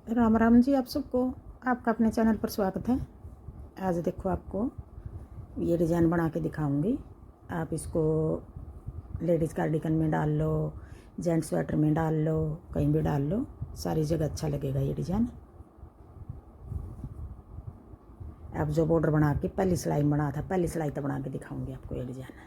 राम राम जी आप सबको। आपका अपने चैनल पर स्वागत है। आज देखो आपको ये डिज़ाइन बना के दिखाऊंगी। आप इसको लेडीज़ कार्डिगन में डाल लो, जेंट्स स्वेटर में डाल लो, कहीं भी डाल लो, सारी जगह अच्छा लगेगा ये डिज़ाइन। अब जो बॉर्डर बना के पहली सिलाई बना था, पहली सिलाई तो बना के दिखाऊंगी आपको ये डिज़ाइन।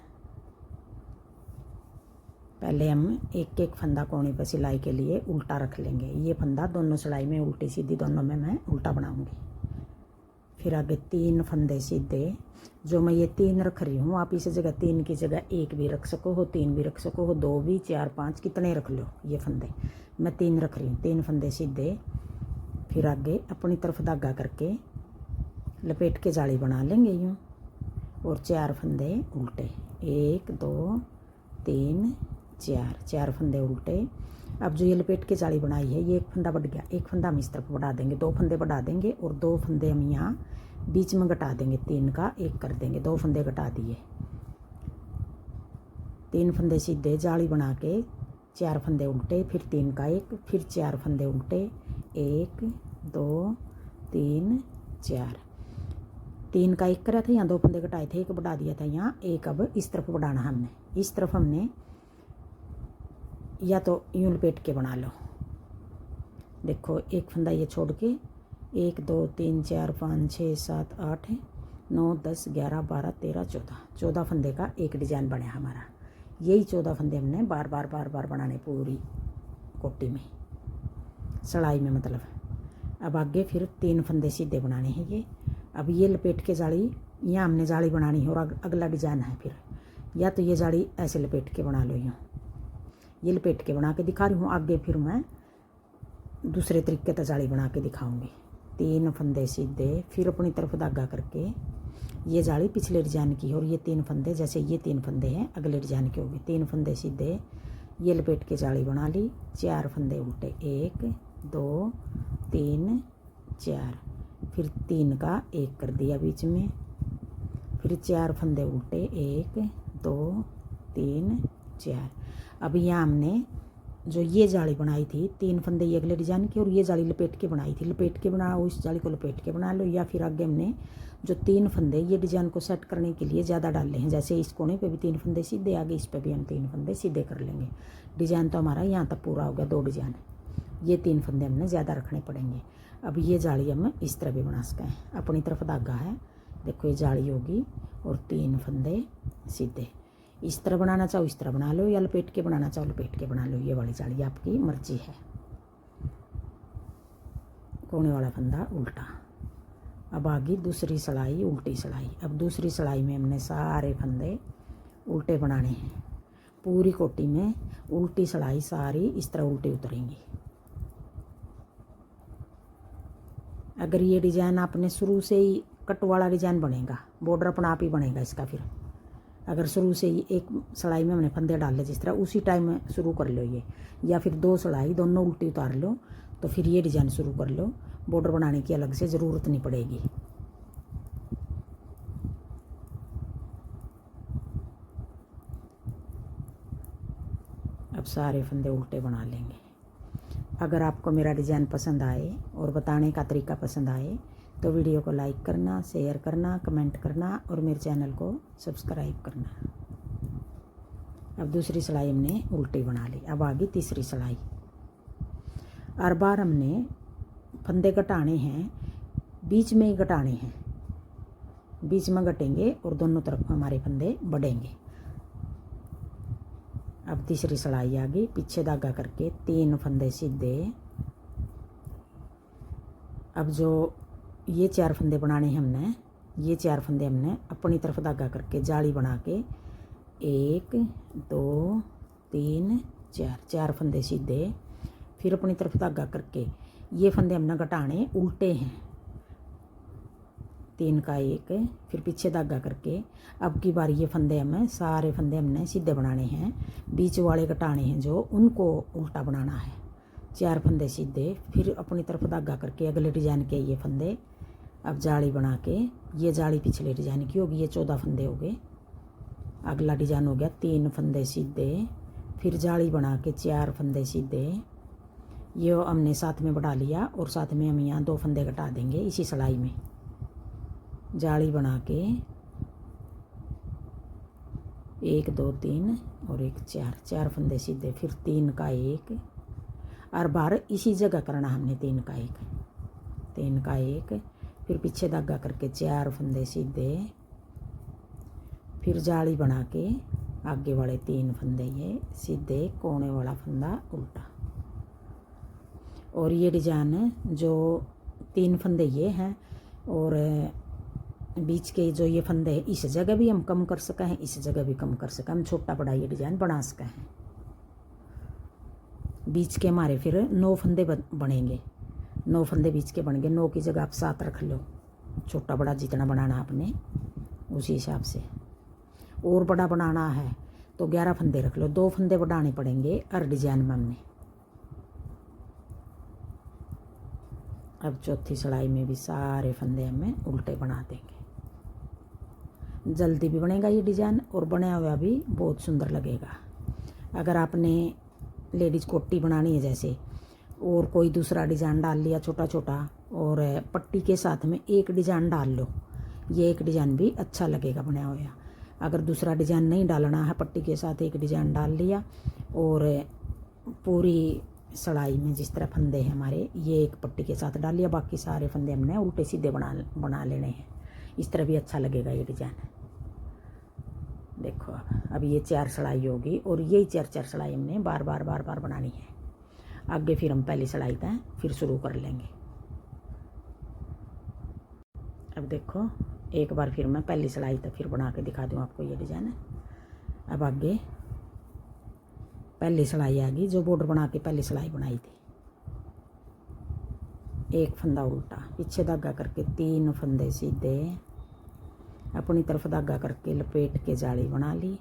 पहले हम एक एक फंदा कोने पर सिलाई के लिए उल्टा रख लेंगे। ये फंदा दोनों सिलाई में उल्टी सीधी दोनों में मैं उल्टा बनाऊंगी। फिर आगे 3 फंदे सीधे, जो मैं ये 3 रख रही हूँ, आप इस जगह 3 की जगह 1 भी रख सको हो, 3 भी रख सको हो, 2 भी, 4, 5 कितने रख लो। ये फंदे मैं 3 रख रही हूँ, 3 फंदे सीधे। फिर आगे अपनी तरफ धागा करके लपेट के जाली बना लेंगे यूँ, और 4 फंदे उल्टे, 1 2 3 4, 4 फंदे उल्टे। अब जो ये लपेट के जाली बनाई है, ये एक फंदा बढ़ गया, एक फंदा हम इस तरफ बढ़ा देंगे, 2 फंदे बढ़ा देंगे, और 2 फंदे हम यहाँ बीच में घटा देंगे, 3 का 1 कर देंगे, 2 फंदे घटा दिए। 3 फंदे सीधे जाली बना के 4 फंदे उल्टे, फिर 3 का 1, फिर 4 फंदे उल्टे, 1 2 3 4, 3 का 1 करा था, यहाँ 2 फंदे घटाए थे, 1 बढ़ा दिया था, यहाँ 1 अब इस तरफ बढ़ाना हमने। इस तरफ हमने या तो यूँ लपेट के बना लो। देखो एक फंदा ये छोड़ के 1 2 3 4 5 6 7 8 9 10 11 12 13 14, 14 फंदे का एक डिज़ाइन बना हमारा। यही 14 फंदे हमने बार बार बनाने पूरी कोटी में, सिलाई में मतलब। अब आगे फिर 3 फंदे सीधे बनाने हैं ये। अब ये लपेट के जाली, यहाँ हमने जाली बनानी है, और अगला डिज़ाइन है फिर, या तो ये जाली ऐसे लपेट के बना लो यूँ, ये लपेट के बना के दिखा रही हूँ। आगे फिर मैं दूसरे तरीके से जाली बना के दिखाऊंगी। 3 फंदे सीधे, फिर अपनी तरफ धागा करके, ये जाली पिछले डिजाइन की है, और ये 3 फंदे, जैसे ये 3 फंदे हैं अगले डिजाइन के हो गए। 3 फंदे सीधे, ये लपेट के जाली बना ली, 4 फंदे उल्टे, 1 2 3 4, फिर 3 का 1 कर दिया बीच में, फिर 4 फंदे उल्टे, 1 2 3 4। अब यहाँ हमने जो ये जाली बनाई थी, 3 फंदे ये अगले डिजाइन की, और ये जाली लपेट के बनाई थी, लपेट के बनाओ, इस जाली को लपेट के बना लो। या फिर आगे हमने जो 3 फंदे ये डिजाइन को सेट करने के लिए ज़्यादा डाले हैं, जैसे इस कोने पे भी 3 फंदे सीधे, आगे इस पे भी हम 3 फंदे सीधे कर लेंगे। डिजाइन तो हमारा यहाँ तक पूरा हो गया, 2 डिजाइन। ये 3 फंदे हमने ज़्यादा रखने पड़ेंगे। अब ये जाली हम इस तरह भी बना सकते हैं। अपनी तरफ धागा है, देखो ये जाली होगी, और 3 फंदे सीधे। इस तरह बनाना चाहो इस तरह बना लो, या लपेट के बनाना चाहो लपेट के बना लो। ये वाली जाली आपकी मर्जी है। कोने वाला फंदा उल्टा। अब आगे दूसरी सिलाई, उल्टी सिलाई। अब दूसरी सिलाई में हमने सारे फंदे उल्टे बनाने हैं। पूरी कोटी में उल्टी सिलाई सारी इस तरह उल्टी उतरेंगी। अगर ये डिज़ाइन आपने शुरू से ही कट वाला डिज़ाइन बनेगा, बॉर्डर अपना आप ही बनेगा इसका। फिर अगर शुरू से ही एक सिलाई में हमने फंदे डाल ले, जिस तरह उसी टाइम में शुरू कर लो ये, या फिर 2 सिलाई दोनों उल्टी उतार लो, तो फिर ये डिज़ाइन शुरू कर लो। बॉर्डर बनाने की अलग से ज़रूरत नहीं पड़ेगी। अब सारे फंदे उल्टे बना लेंगे। अगर आपको मेरा डिज़ाइन पसंद आए और बताने का तरीका पसंद आए, तो वीडियो को लाइक करना, शेयर करना, कमेंट करना, और मेरे चैनल को सब्सक्राइब करना। अब दूसरी सिलाई हमने उल्टी बना ली। अब आगे तीसरी सिलाई। हर बार हमने फंदे घटाने हैं, बीच में ही घटाने हैं, बीच में घटेंगे और दोनों तरफ हमारे फंदे बढ़ेंगे। अब तीसरी सिलाई आ गई, पीछे धागा करके 3 फंदे सीधे। अब जो ये 4 फंदे बनाने हैं हमने, ये 4 फंदे हमने अपनी तरफ धागा करके जाली बना के 1 2 3 4, 4 फंदे सीधे, फिर अपनी तरफ धागा करके ये फंदे हमने घटाने उल्टे हैं, 3 का 1, फिर पीछे धागा करके। अब की बार ये फंदे हमें सारे फंदे हमने सीधे बनाने हैं, बीच वाले घटाने हैं जो, उनको उल्टा बनाना है। 4 फंदे सीधे, फिर अपनी तरफ धागा करके अगले डिजाइन के ये फंदे। अब जाली बना के, ये जाली पिछले डिजाइन की होगी, ये 14 फंदे हो गए। अगला डिजाइन हो गया 3 फंदे सीधे, फिर जाली बना के 4 फंदे सीधे, ये हमने साथ में बढ़ा लिया और साथ में हम यहाँ 2 फंदे घटा देंगे इसी सिलाई में। जाली बना के 1 2 3 और 1 4, 4 फंदे सीधे, फिर 3 का 1 और बार इसी जगह करना हमने 3 का 1, 3 का 1, फिर पीछे धागा करके 4 फंदे सीधे, फिर जाली बना के आगे वाले 3 फंदे ये सीधे, कोने वाला फंदा उल्टा। और ये डिजाइन जो 3 फंदे ये हैं और बीच के जो ये फंदे हैं इस जगह भी हम कम कर सके हैं, इस जगह भी कम कर सके, हम छोटा बड़ा ये डिजाइन बना सके हैं। बीच के हमारे फिर 9 फंदे बनेंगे, 9 फंदे बीच के बनेंगे। 9 की जगह आप 7 रख लो, छोटा बड़ा जितना बनाना आपने उसी हिसाब से। और बड़ा बनाना है तो 11 फंदे रख लो, 2 फंदे बढ़ाने पड़ेंगे हर डिजाइन में हमने। अब चौथी सिलाई में भी सारे फंदे हमें उल्टे बना देंगे। जल्दी भी बनेगा ये डिजाइन और बनाया हुआ भी बहुत सुंदर लगेगा। अगर आपने लेडीज कोटी बनानी है जैसे, और कोई दूसरा डिजाइन डाल लिया छोटा छोटा और पट्टी के साथ में एक डिजाइन डाल लो, ये एक डिजाइन भी अच्छा लगेगा बनाया हुआ। अगर दूसरा डिजाइन नहीं डालना है, पट्टी के साथ एक डिजाइन डाल लिया और पूरी सिलाई में जिस तरह फंदे हैं हमारे, ये एक पट्टी के साथ डाल लिया, बाकी सारे फंदे हमने उल्टे सीधे बना लेने हैं। इस तरह भी अच्छा लगेगा ये डिजाइन। देखो अब ये 4 सिलाई होगी और यही 4 सिलाई हमने बार बार बनानी है। आगे फिर हम पहली सिलाई तक फिर शुरू कर लेंगे। अब देखो एक बार फिर मैं पहली सिलाई तक फिर बना के दिखा दूँ आपको ये डिजाइन। अब आगे पहली सिलाई आ गई, जो बॉर्डर बना के पहली सिलाई बनाई थी। एक फंदा उल्टा, पीछे धागा करके 3 फंदे सीधे, अपनी तरफ धागा करके लपेट के जाली बना ली।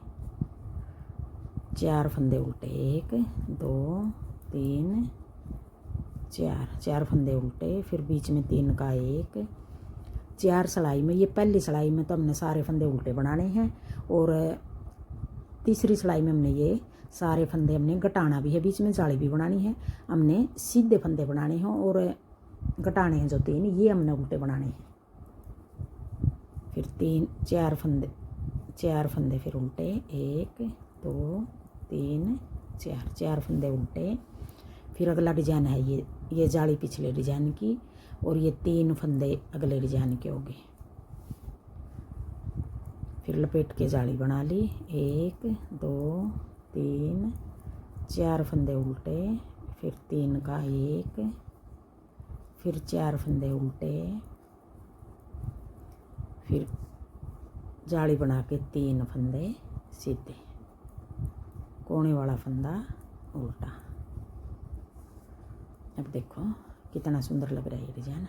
4 फंदे उल्टे, 1 2 3 4, 4 फंदे उल्टे, फिर बीच में 3 का 1। 4 सिलाई में, ये पहली सिलाई में तो हमने सारे फंदे उल्टे बनाने हैं और तीसरी सिलाई में हमने ये सारे फंदे हमने घटाना भी है, बीच में जाली भी बनानी है। हमने सीधे फंदे बनाने हैं और घटाने हैं जो 3, ये हमने उल्टे बनाने हैं। फिर 4 फंदे फिर उल्टे, 1 2 3 4, 4 फंदे उल्टे। फिर अगला डिजाइन है ये जाली पिछले डिजाइन की और ये 3 फंदे अगले डिजाइन के हो गए। फिर लपेट के जाली बना ली, 1 2 3 4 फंदे उल्टे, फिर 3 का 1, फिर 4 फंदे उल्टे, फिर जाली बना के 3 फंदे सीधे, कोने वाला फंदा उल्टा। अब देखो कितना सुंदर लग रहा है ये डिजाइन।